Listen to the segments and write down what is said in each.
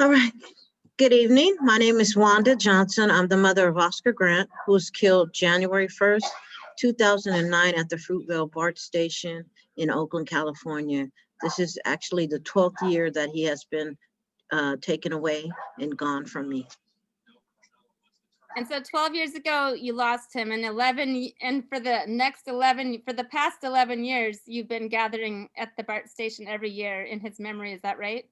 All right. Good evening. My name is Wanda Johnson. I'm the mother of Oscar Grant, who was killed January 1st, 2009 at the Fruitvale BART station in Oakland, California. This is actually the 12th year that he has been taken away and gone from me. And so 12 years ago, you lost him, and for the past 11 years, you've been gathering at the BART station every year in his memory. Is that right?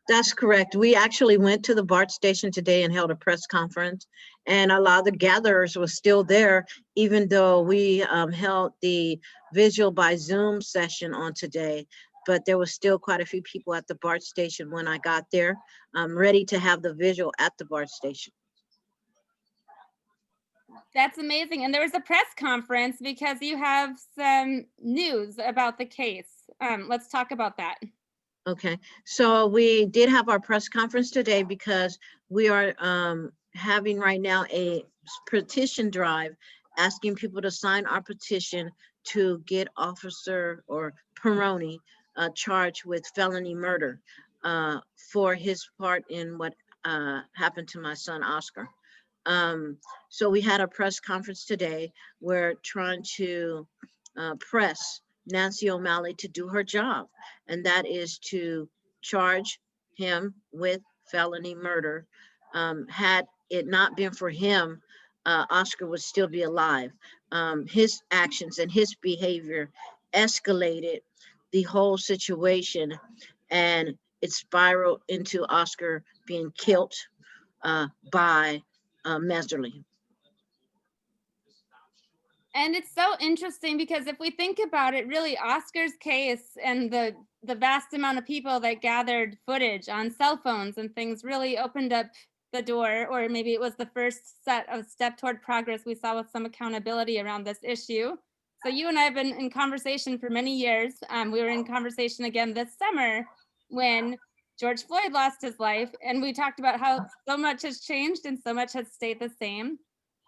That's correct. We actually went to the BART station today and held a press conference, and a lot of the gatherers were still there, even though we held the visual by Zoom session on today. But there was still quite a few people at the BART station when I got there. I'm ready to have the visual at the BART station. That's amazing. And there was a press conference because you have some news about the case. Let's talk about that. Okay, so we did have our press conference today because we are having right now a petition drive asking people to sign our petition to get Officer or Peroni charged with felony murder for his part in what happened to my son, Oscar. So we had a press conference today. We're trying to press Nancy O'Malley to do her job, and that is to charge him with felony murder. Had it not been for him, Oscar would still be alive. His actions and his behavior escalated the whole situation, and it spiraled into Oscar being killed by Messerly. And it's so interesting because if we think about it, really Oscar's case and the vast amount of people that gathered footage on cell phones and things really opened up the door, or maybe it was the first step toward progress we saw with some accountability around this issue. So you and I have been in conversation for many years. We were in conversation again this summer when George Floyd lost his life, and we talked about how so much has changed and so much has stayed the same.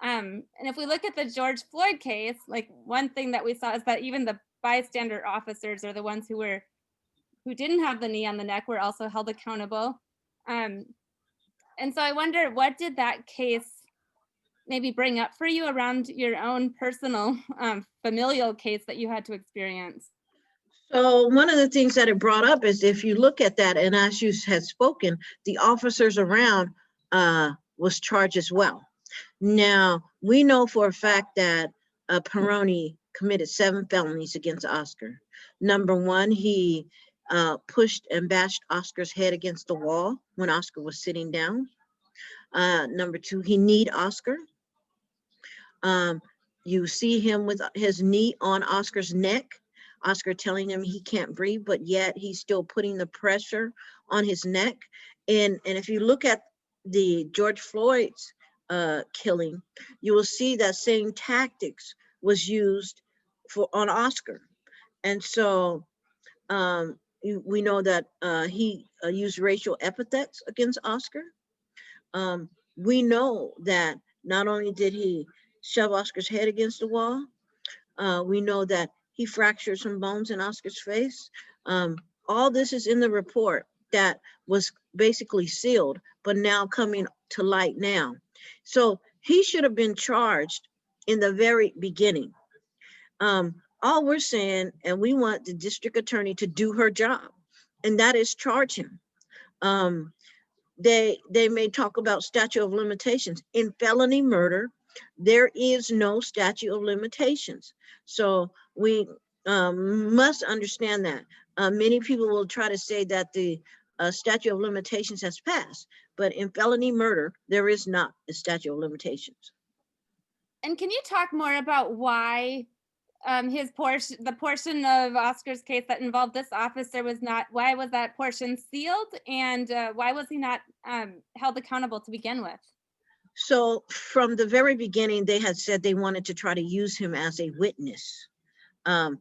And if we look at the George Floyd case, like one thing that we saw is that even the bystander officers are the ones who didn't have the knee on the neck were also held accountable. And so I wonder, what did that case maybe bring up for you around your own personal familial case that you had to experience? So one of the things that it brought up is if you look at that, and as you had spoken, the officers around was charged as well. Now, we know for a fact that Peroni committed 7 felonies against Oscar. Number one, he pushed and bashed Oscar's head against the wall when Oscar was sitting down. Number two, he kneed Oscar. You see him with his knee on Oscar's neck, Oscar telling him he can't breathe, but yet he's still putting the pressure on his neck. And if you look at the George Floyd's killing, you will see that same tactics was used on Oscar. And so we know that he used racial epithets against Oscar. We know that not only did he shove Oscar's head against the wall, we know that he fractured some bones in Oscar's face. All this is in the report that was basically sealed, but now coming to light now. So he should have been charged in the very beginning. All we're saying, and we want the district attorney to do her job, and that is charge him. They may talk about statute of limitations. In felony murder, there is no statute of limitations. So we must understand that. Many people will try to say that the statute of limitations has passed, but in felony murder, there is not a statute of limitations. And can you talk more about why the portion of Oscar's case that involved this officer why was that portion sealed, and why was he not held accountable to begin with? So from the very beginning, they had said they wanted to try to use him as a witness.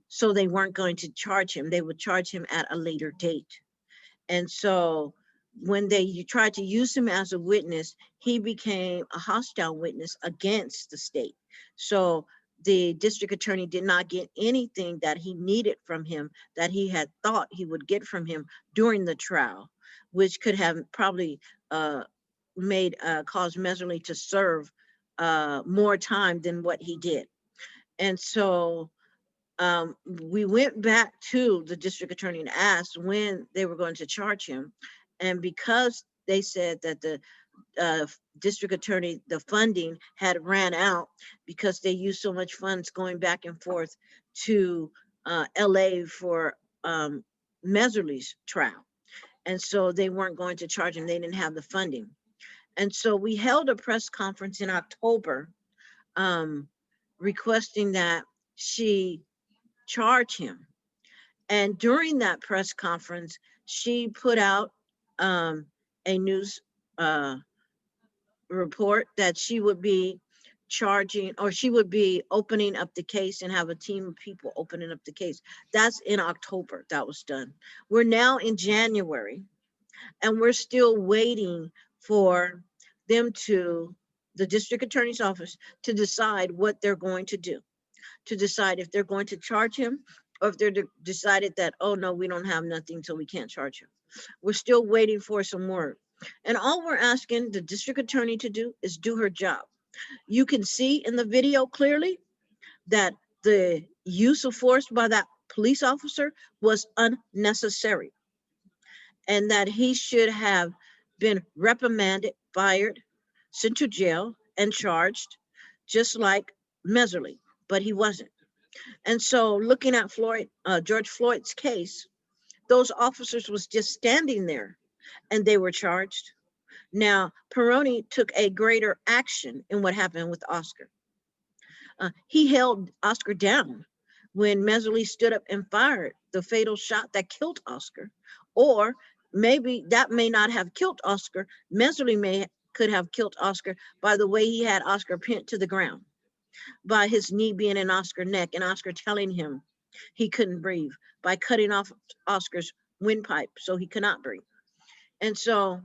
So they weren't going to charge him. They would charge him at a later date. And so when they tried to use him as a witness, he became a hostile witness against the state. So the district attorney did not get anything that he needed from him that he had thought he would get from him during the trial. which could have probably caused Messerly to serve more time than what he did. And so we went back to the district attorney and asked when they were going to charge him. And because they said that the district attorney, the funding had ran out because they used so much funds going back and forth to LA for Messerly's trial. And so they weren't going to charge him. They didn't have the funding. And so we held a press conference in October requesting that she charge him. And during that press conference, she put out a news report that she would be charging, or she would be opening up the case and have a team of people opening up the case. That's in October. That was done. We're now in January, and we're still waiting for them to, the district attorney's office, to decide what they're going to do, to decide if they're going to charge him, or if they're decided that, oh no, we don't have nothing, so we can't charge him. We're still waiting for some word. And all we're asking the district attorney to do is do her job. You can see in the video clearly that the use of force by that police officer was unnecessary, and that he should have been reprimanded, fired, sent to jail, and charged, just like Messerly, but he wasn't. And so looking at George Floyd's case, those officers was just standing there and they were charged. Now, Peroni took a greater action in what happened with Oscar. He held Oscar down when Messerly stood up and fired the fatal shot that killed Oscar. Or maybe that may not have killed Oscar. Messerly could have killed Oscar by the way he had Oscar pinned to the ground, by his knee being in Oscar's neck and Oscar telling him he couldn't breathe, by cutting off Oscar's windpipe so he could not breathe. And so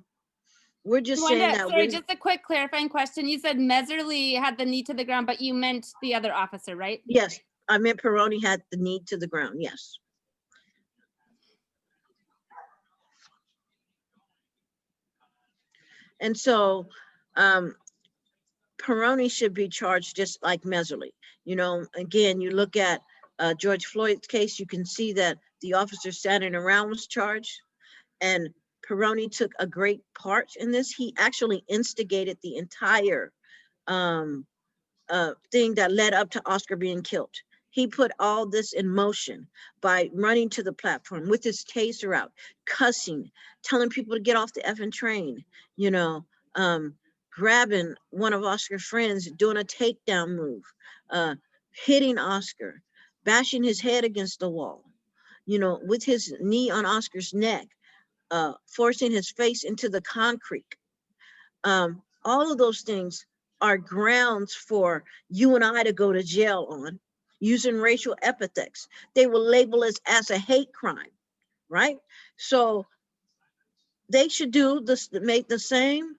we're just Wanda, saying that. sorry, just a quick clarifying question. You said Messerly had the knee to the ground, but you meant the other officer, right? Yes, I meant Peroni had the knee to the ground, yes. And so Peroni should be charged just like Messerly. You know, again, you look at George Floyd's case, you can see that the officer standing around was charged, and Peroni took a great part in this. He actually instigated the entire thing that led up to Oscar being killed. He put all this in motion by running to the platform with his taser out, cussing, telling people to get off the effing train, you know, grabbing one of Oscar's friends, doing a takedown move, hitting Oscar, bashing his head against the wall, you know, with his knee on Oscar's neck, forcing his face into the concrete. All of those things are grounds for you and I to go to jail on, using racial epithets. They will label us as a hate crime, right? So they should do this, make the same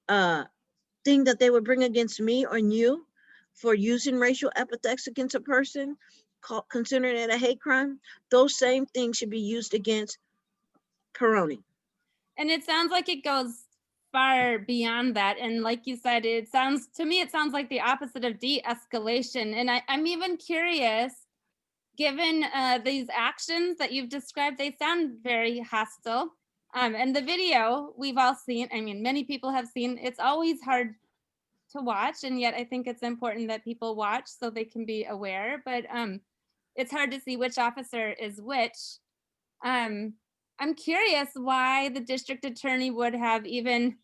thing that they would bring against me or you for using racial epithets against a person, considering it a hate crime. Those same things should be used against Peroni. And it sounds like it goes far beyond that. And like you said, it sounds like the opposite of de-escalation. And I'm even curious, given these actions that you've described, they sound very hostile. And the video we've all seen, I mean, many people have seen, it's always hard to watch. And yet I think it's important that people watch so they can be aware, but it's hard to see which officer is which. I'm curious why the district attorney would have even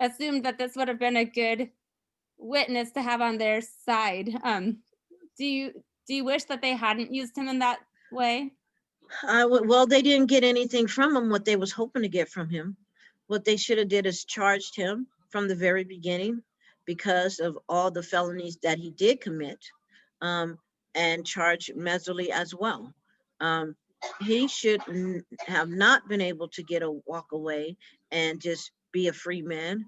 assumed that this would have been a good witness to have on their side. Do you wish that they hadn't used him in that way? Well, they didn't get anything from him what they was hoping to get from him. What they should have did is charged him from the very beginning because of all the felonies that he did commit, and charge Messerly as well. He should have not been able to get a walk away and just be a free man,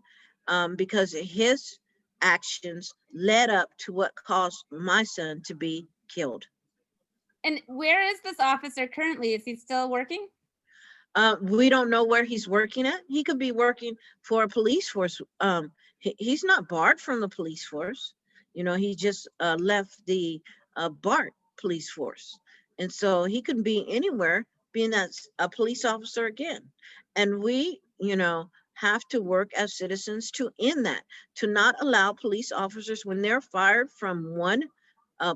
because his actions led up to what caused my son to be killed. And where is this officer currently? Is he still working? We don't know where he's working at. He could be working for a police force. He's not barred from the police force. You know, he just left the BART police force. And so he could be anywhere, being that's a police officer again. And we, you know, have to work as citizens to end that, to not allow police officers, when they're fired from one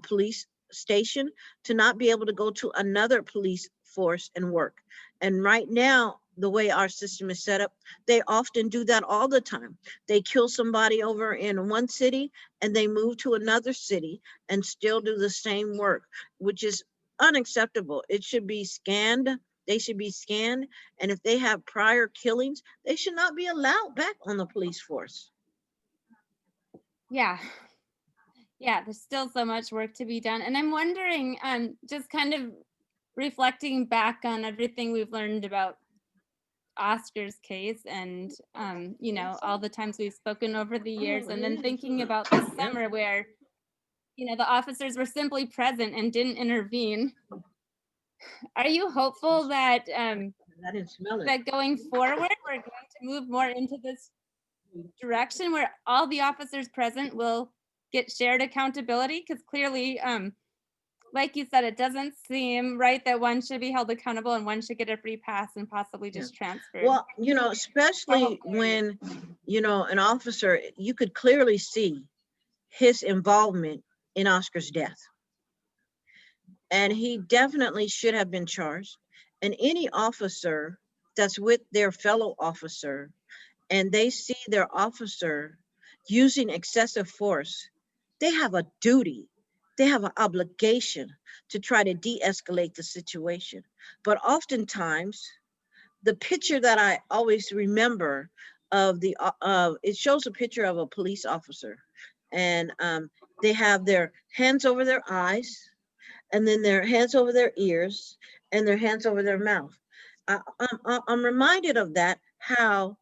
police station, to not be able to go to another police force and work. And right now, the way our system is set up, they often do that all the time. They kill somebody over in one city and they move to another city and still do the same work, which is unacceptable. It should be scanned. They should be scanned. And if they have prior killings, they should not be allowed back on the police force. Yeah. Yeah, there's still so much work to be done. And I'm wondering, just kind of reflecting back on everything we've learned about Oscar's case and, you know, all the times we've spoken over the years, and then thinking about this summer where, you know, the officers were simply present and didn't intervene. Are you hopeful that I didn't smell it. that going forward, we're going to move more into this direction where all the officers present will get shared accountability? Because clearly, like you said, it doesn't seem right that one should be held accountable and one should get a free pass and possibly just transferred. Well, you know, especially when, you know, an officer, you could clearly see his involvement in Oscar's death. And he definitely should have been charged. And any officer that's with their fellow officer and they see their officer using excessive force, they have a duty, they have an obligation to try to de-escalate the situation. But oftentimes, the picture that I always remember of the, it shows a picture of a police officer, and they have their hands over their eyes, and then their hands over their ears, and their hands over their mouth. I'm reminded of that, how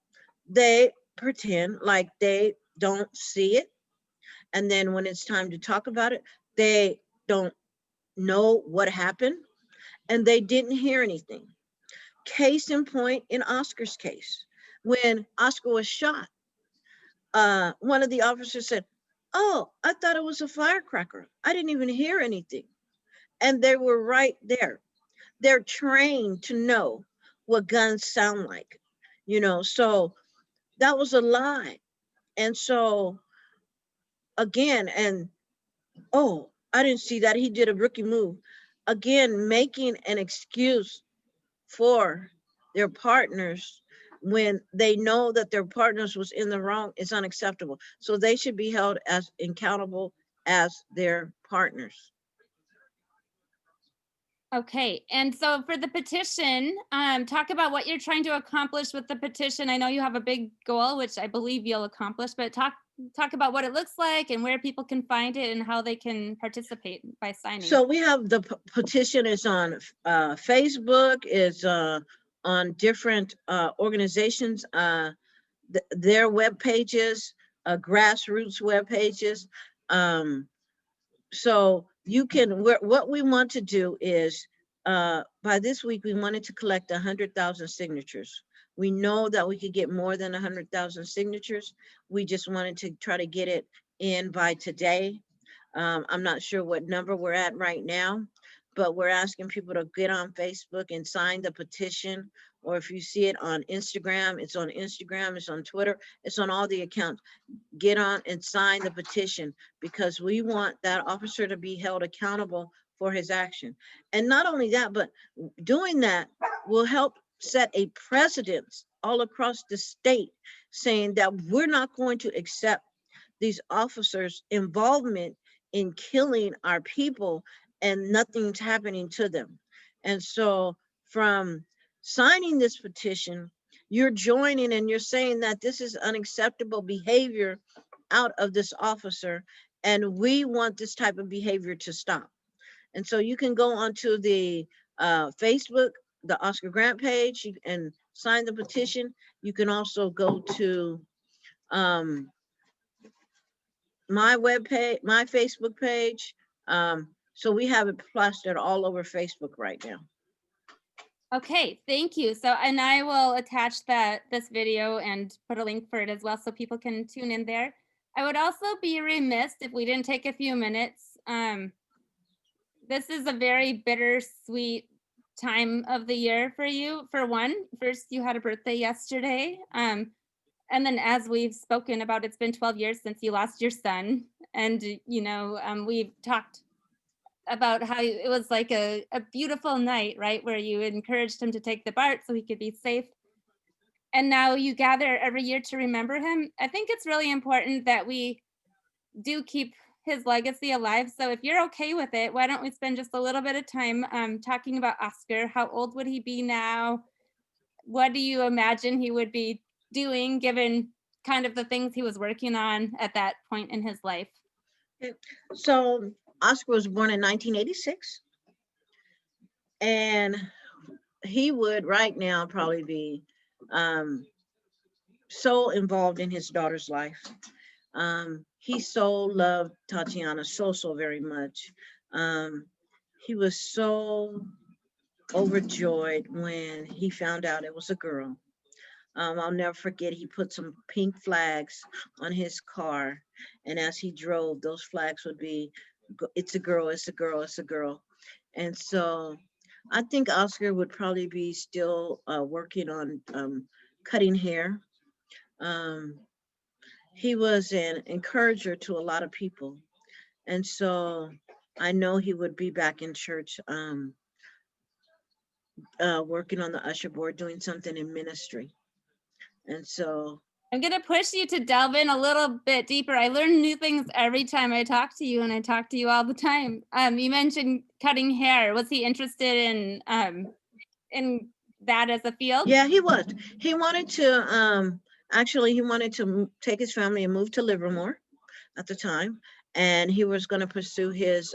they pretend like they don't see it. And then when it's time to talk about it, they don't know what happened and they didn't hear anything. Case in point, in Oscar's case, when Oscar was shot, one of the officers said, "Oh, I thought it was a firecracker. I didn't even hear anything." And they were right there. They're trained to know what guns sound like, you know, so that was a lie. And so again, and oh, I didn't see that. He did a rookie move. Again, making an excuse for their partners when they know that their partners was in the wrong is unacceptable. So they should be held as accountable as their partners. Okay, and so for the petition, talk about what you're trying to accomplish with the petition. I know you have a big goal, which I believe you'll accomplish, but talk about what it looks like and where people can find it and how they can participate by signing. So we have the petition is on Facebook, is on different organizations, their web pages, grassroots web pages. So you can, what we want to do is, by this week, we wanted to collect 100,000 signatures. We know that we could get more than 100,000 signatures. We just wanted to try to get it in by today. I'm not sure what number we're at right now, but we're asking people to get on Facebook and sign the petition. Or if you see it on Instagram, it's on Instagram, it's on Twitter, it's on all the accounts. Get on and sign the petition, because we want that officer to be held accountable for his action. And not only that, but doing that will help set a precedent all across the state, saying that we're not going to accept these officers' involvement in killing our people and nothing's happening to them. And so from signing this petition, you're joining and you're saying that this is unacceptable behavior out of this officer, and we want this type of behavior to stop. And so you can go onto the Facebook, the Oscar Grant page, and sign the petition. You can also go to my web page, my Facebook page. So we have it plastered all over Facebook right now. Okay, thank you. So, and I will attach this video and put a link for it as well so people can tune in there. I would also be remiss if we didn't take a few minutes. This is a very bittersweet time of the year for you. For one, first you had a birthday yesterday. And then as we've spoken about, it's been 12 years since you lost your son. And, we've talked about how it was like a beautiful night, right? Where you encouraged him to take the BART so he could be safe. And now you gather every year to remember him. I think it's really important that we do keep his legacy alive. So if you're okay with it, why don't we spend just a little bit of time talking about Oscar? How old would he be now? What do you imagine he would be doing given kind of the things he was working on at that point in his life? So Oscar was born in 1986, and he would right now probably be so involved in his daughter's life. He so loved Tatiana so very much. He was so overjoyed when he found out it was a girl. I'll never forget, he put some pink flags on his car, and as he drove, those flags would be, it's a girl, it's a girl, it's a girl. And so I think Oscar would probably be still working on cutting hair. Um, he was an encourager to a lot of people. And so I know he would be back in church, working on the usher board, doing something in ministry. And so I'm going to push you to delve in a little bit deeper. I learn new things every time I talk to you, and I talk to you all the time. You mentioned cutting hair. Was he interested in that as a field? yeah, he was. He wanted to actually he wanted to take his family and move to Livermore at the time, and he was going to pursue his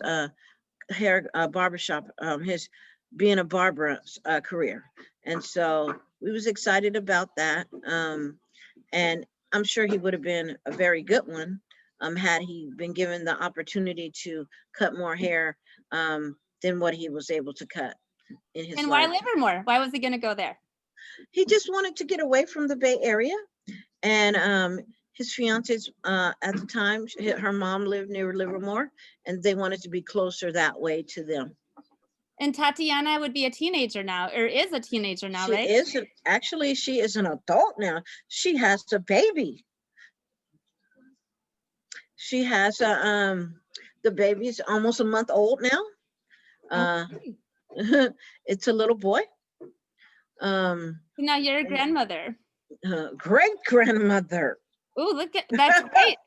hair barbershop, his being a barber career. And so we was excited about that. And I'm sure he would have been a very good one had he been given the opportunity to cut more hair than what he was able to cut in his And life. why Livermore? Why was he going to go there? He just wanted to get away from the Bay Area. And his fiance's at the time, her mom lived near Livermore, and they wanted to be closer that way to them. And Tatiana would be a teenager now, or is a teenager now, right? Actually, she is an adult now. She has a baby. She has the baby's almost a month old now. Okay. It's a little boy. Now you're a grandmother. Great grandmother. Oh, look at that's great.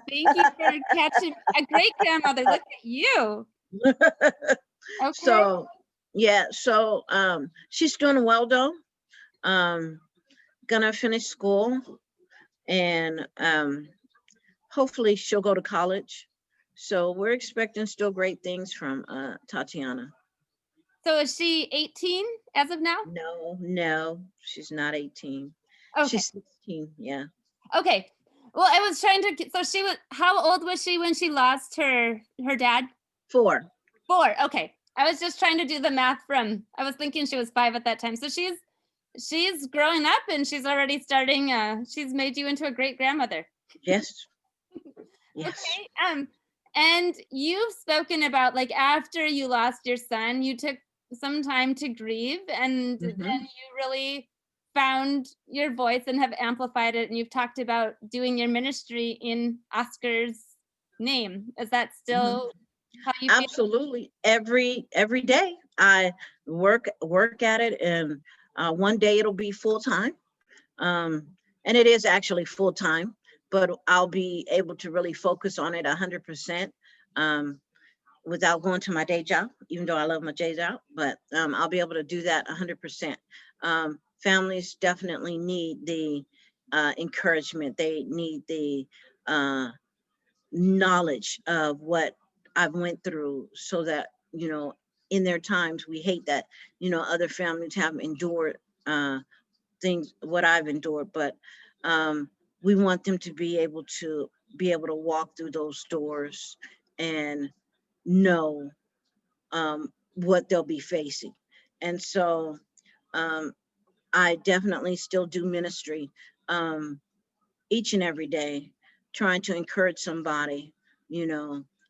Thank you for catching a great grandmother. Look at you. Okay. So yeah, so she's doing well though. Gonna finish school, and hopefully she'll go to college. So we're expecting still great things from Tatiana. So is she 18 as of now? No, she's not 18. Okay. She's 16, yeah. Okay. Well, I was trying to, so she was, how old was she when she lost her dad? 4. 4, okay. I was just trying to do the math I was thinking she was 5 at that time. So she's growing up, and she's already starting, she's made you into a great grandmother. Yes. Yes. Okay. And you've spoken about, like, after you lost your son, you took some time to grieve, and then you really found your voice and have amplified it, and you've talked about doing your ministry in Oscar's name. Is that still how you feel? Absolutely. Every day I work at it, and one day it'll be full time. And it is actually full time, but I'll be able to really focus on it 100% without going to my day job, even though I love my day job, but I'll be able to do that 100%. Families definitely need the encouragement. They need the knowledge of what I've went through, so that, in their times, we hate that, other families have endured things, what I've endured, but we want them to be able to walk through those doors and know what they'll be facing. And so I definitely still do ministry each and every day, trying to encourage somebody,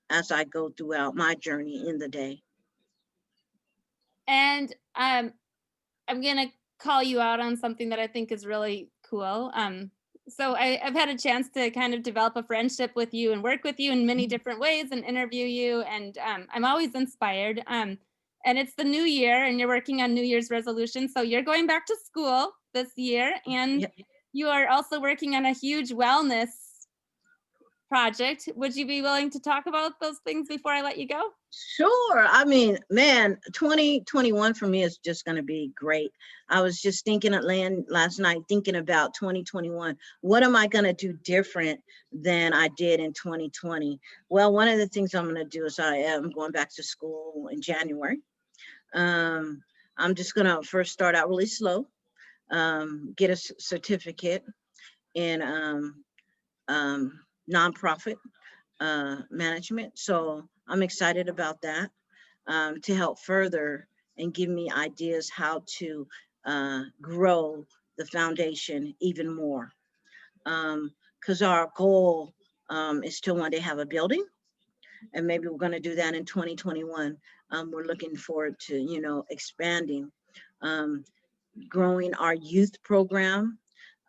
as I go throughout my journey in the day. And I'm gonna call you out on something that I think is really cool. So I've had a chance to kind of develop a friendship with you and work with you in many different ways and interview you, and I'm always inspired. And it's the new year, and you're working on New Year's resolutions. So you're going back to school this year, and Yep. you are also working on a huge wellness project. Would you be willing to talk about those things before I let you go? Sure. I mean, man, 2021 for me is just going to be great. I was just thinking at last night, thinking about 2021. What am I going to do different than I did in 2020? Well, one of the things I'm going to do is I am going back to school in January. I'm just going to first start out really slow, get a certificate in nonprofit management. So I'm excited about that, to help further and give me ideas how to grow the foundation even more. Because our goal is to one day have a building, and maybe we're going to do that in 2021. We're looking forward to, expanding, um, growing our youth program,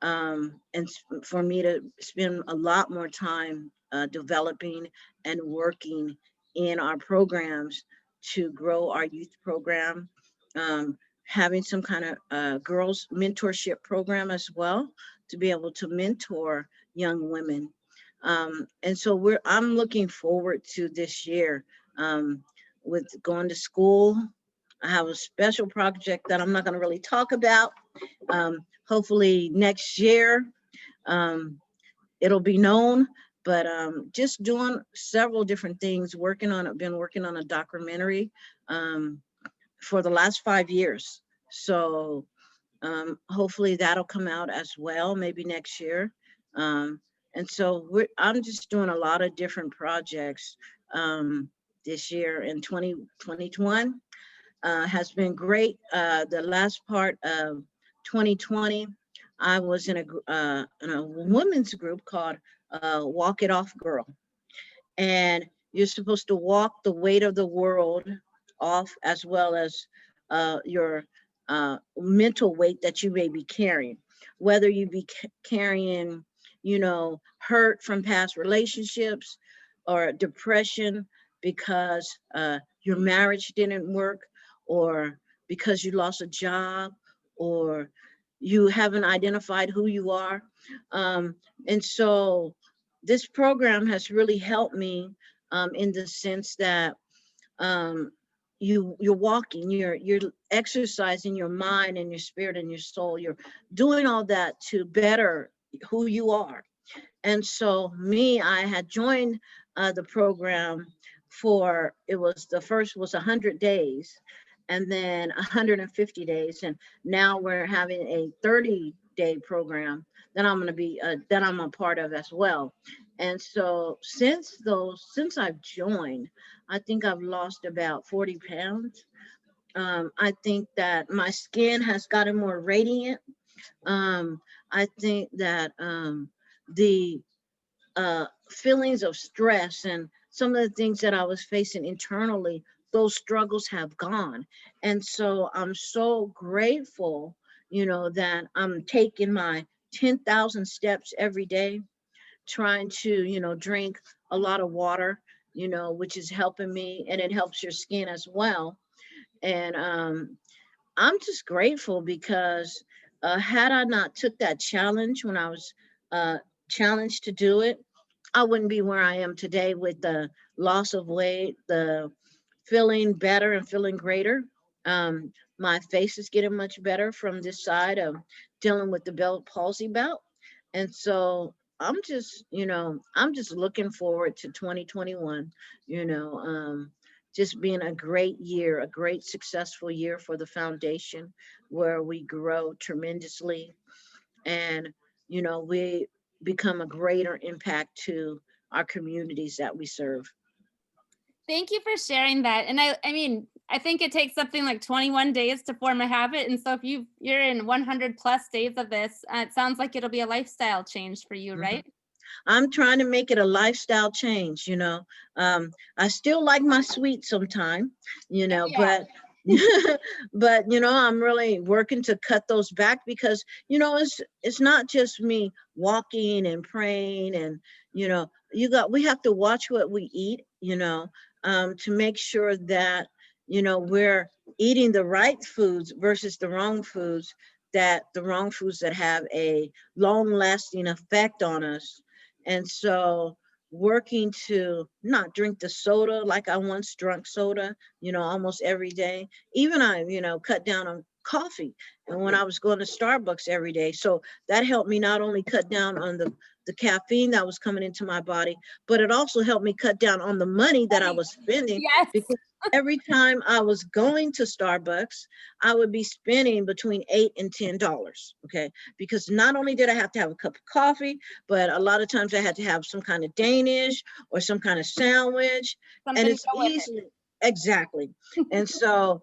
and for me to spend a lot more time developing and working in our programs to grow our youth program, having some kind of girls mentorship program as well, to be able to mentor young women. And so I'm looking forward to this year, with going to school. I have a special project that I'm not going to really talk about. Hopefully next year, it'll be known, but just doing several different things, been working on a documentary for the last 5 years. So hopefully that'll come out as well, maybe next year. And so I'm just doing a lot of different projects this year. In 2021 has been great. The last part of 2020, I was in a women's group called Walk It Off Girl. And you're supposed to walk the weight of the world off, as well as your mental weight that you may be carrying, whether you be carrying, hurt from past relationships, or depression because your marriage didn't work, or because you lost a job, or you haven't identified who you are. And so this program has really helped me, in the sense that um, you're walking, you're exercising your mind and your spirit and your soul. You're doing all that to better who you are. And so I had joined the program for, the first was 100 days, and then 150 days. And now we're having a 30-day program that I'm a part of as well. And so since I've joined, I think I've lost about 40 pounds. I think that my skin has gotten more radiant. I think that the feelings of stress and some of the things that I was facing internally, those struggles have gone. And so I'm so grateful, that I'm taking my 10,000 steps every day, trying to, drink a lot of water, which is helping me, and it helps your skin as well. And I'm just grateful because had I not took that challenge when I was uh, challenged to do it, I wouldn't be where I am today with the loss of weight, the feeling better and feeling greater. My face is getting much better from this side of dealing with the Bell palsy bout. And so I'm just looking forward to 2021, just being a great year, a great successful year for the foundation, where we grow tremendously, and we become a greater impact to our communities that we serve. Thank you for sharing that. And I mean, I think it takes something like 21 days to form a habit. And so if you're in 100 plus days of this, it sounds like it'll be a lifestyle change for you, Mhm. right? I'm trying to make it a lifestyle change, you know. I still like my sweets sometime, you Oh, know, yeah. but but you know, I'm really working to cut those back because, you know, it's not just me walking and praying and, you know, we have to watch what we eat, you know, to make sure that, you know, we're eating the right foods versus the wrong foods that have a long lasting effect on us. And so working to not drink the soda like I once drunk soda, you know, almost every day. Even I, you know, cut down on coffee and when I was going to Starbucks every day. So that helped me not only cut down on the caffeine that was coming into my body, but it also helped me cut down on the money that I Funny. was spending Yes. because every time I was going to Starbucks, I would be spending between $8 and $10. Okay. Because not only did I have to have a cup of coffee, but a lot of times I had to have some kind of Danish or some kind of sandwich. And Something to it's go with easily, exactly. And so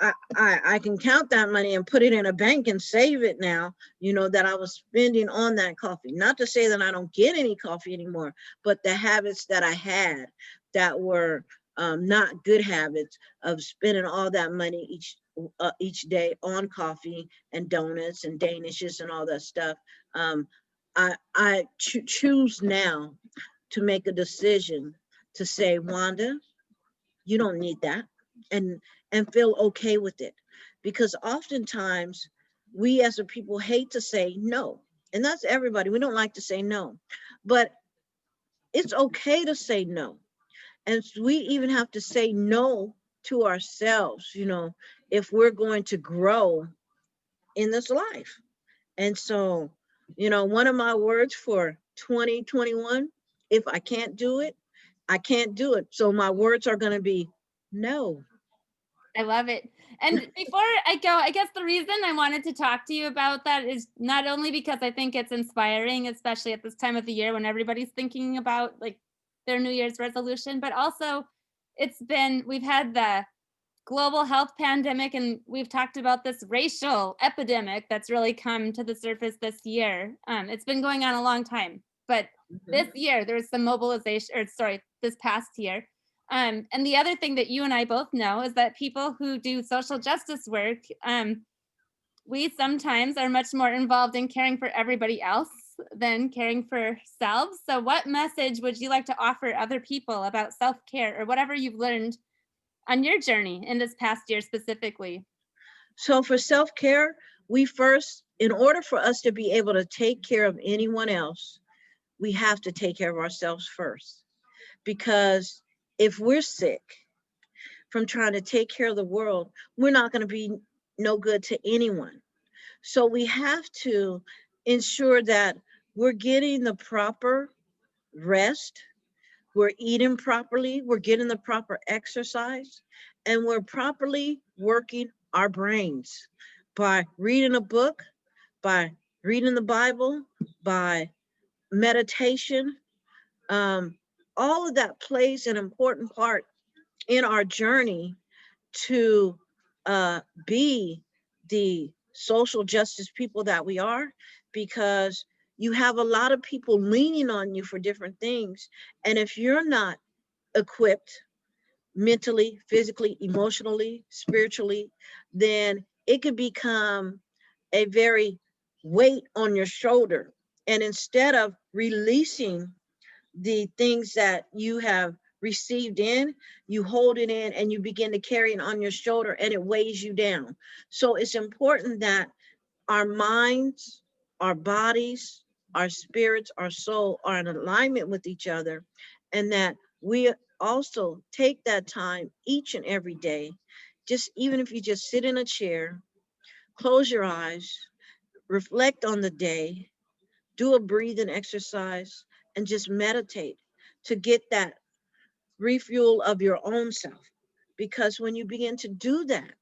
I can count that money and put it in a bank and save it now, you know, that I was spending on that coffee. Not to say that I don't get any coffee anymore, but the habits that I had that were not good habits of spending all that money each day on coffee and donuts and danishes and all that stuff. Um, I choose now to make a decision to say, Wanda, you don't need that, and feel okay with it, because oftentimes we as a people hate to say no, and that's everybody. We don't like to say no, but it's okay to say no. And we even have to say no to ourselves, you know, if we're going to grow in this life. And so, you know, one of my words for 2021, if I can't do it, I can't do it. So my words are going to be no. I love it. And before I go, I guess the reason I wanted to talk to you about that is not only because I think it's inspiring, especially at this time of the year when everybody's thinking about like their New Year's resolution, but also we've had the global health pandemic and we've talked about this racial epidemic that's really come to the surface this year. It's been going on a long time, but Mhm. this year there's some mobilization, or sorry, this past year. And the other thing that you and I both know is that people who do social justice work, we sometimes are much more involved in caring for everybody else than caring for ourselves. So, what message would you like to offer other people about self care or whatever you've learned on your journey in this past year specifically? So for self-care, we first, in order for us to be able to take care of anyone else, we have to take care of ourselves first. Because if we're sick from trying to take care of the world, we're not going to be no good to anyone. So we have to ensure that we're getting the proper rest, we're eating properly, we're getting the proper exercise, and we're properly working our brains by reading a book, by reading the Bible, by meditation. Um, all of that plays an important part in our journey to be the social justice people that we are, because you have a lot of people leaning on you for different things. And if you're not equipped mentally, physically, emotionally, spiritually, then it could become a very weight on your shoulder. And instead of releasing the things that you have received in, you hold it in and you begin to carry it on your shoulder and it weighs you down. So it's important that our minds, our bodies, our spirits, our soul are in alignment with each other, and that we also take that time each and every day, just even if you just sit in a chair, close your eyes, reflect on the day, do a breathing exercise, and just meditate to get that refuel of your own self. Because when you begin to do that,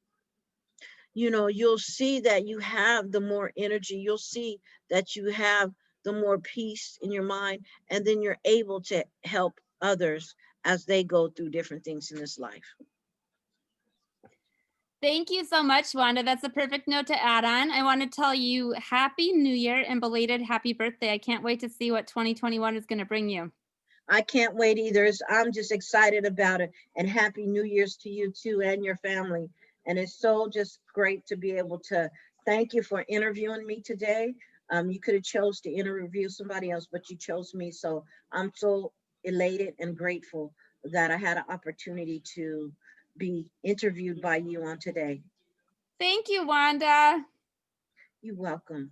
you know, you'll see that you have the more energy, you'll see that you have the more peace in your mind, and then you're able to help others as they go through different things in this life. Thank you so much, Wanda. That's a perfect note to add on. I want to tell you Happy New Year and belated happy birthday. I can't wait to see what 2021 is going to bring you. I can't wait either. I'm just excited about it. And happy New Year's to you too and your family. And it's so just great to be able to thank you for interviewing me today. You could have chose to interview somebody else, but you chose me. So I'm so elated and grateful that I had an opportunity to be interviewed by you on today. Thank you, Wanda. You're welcome.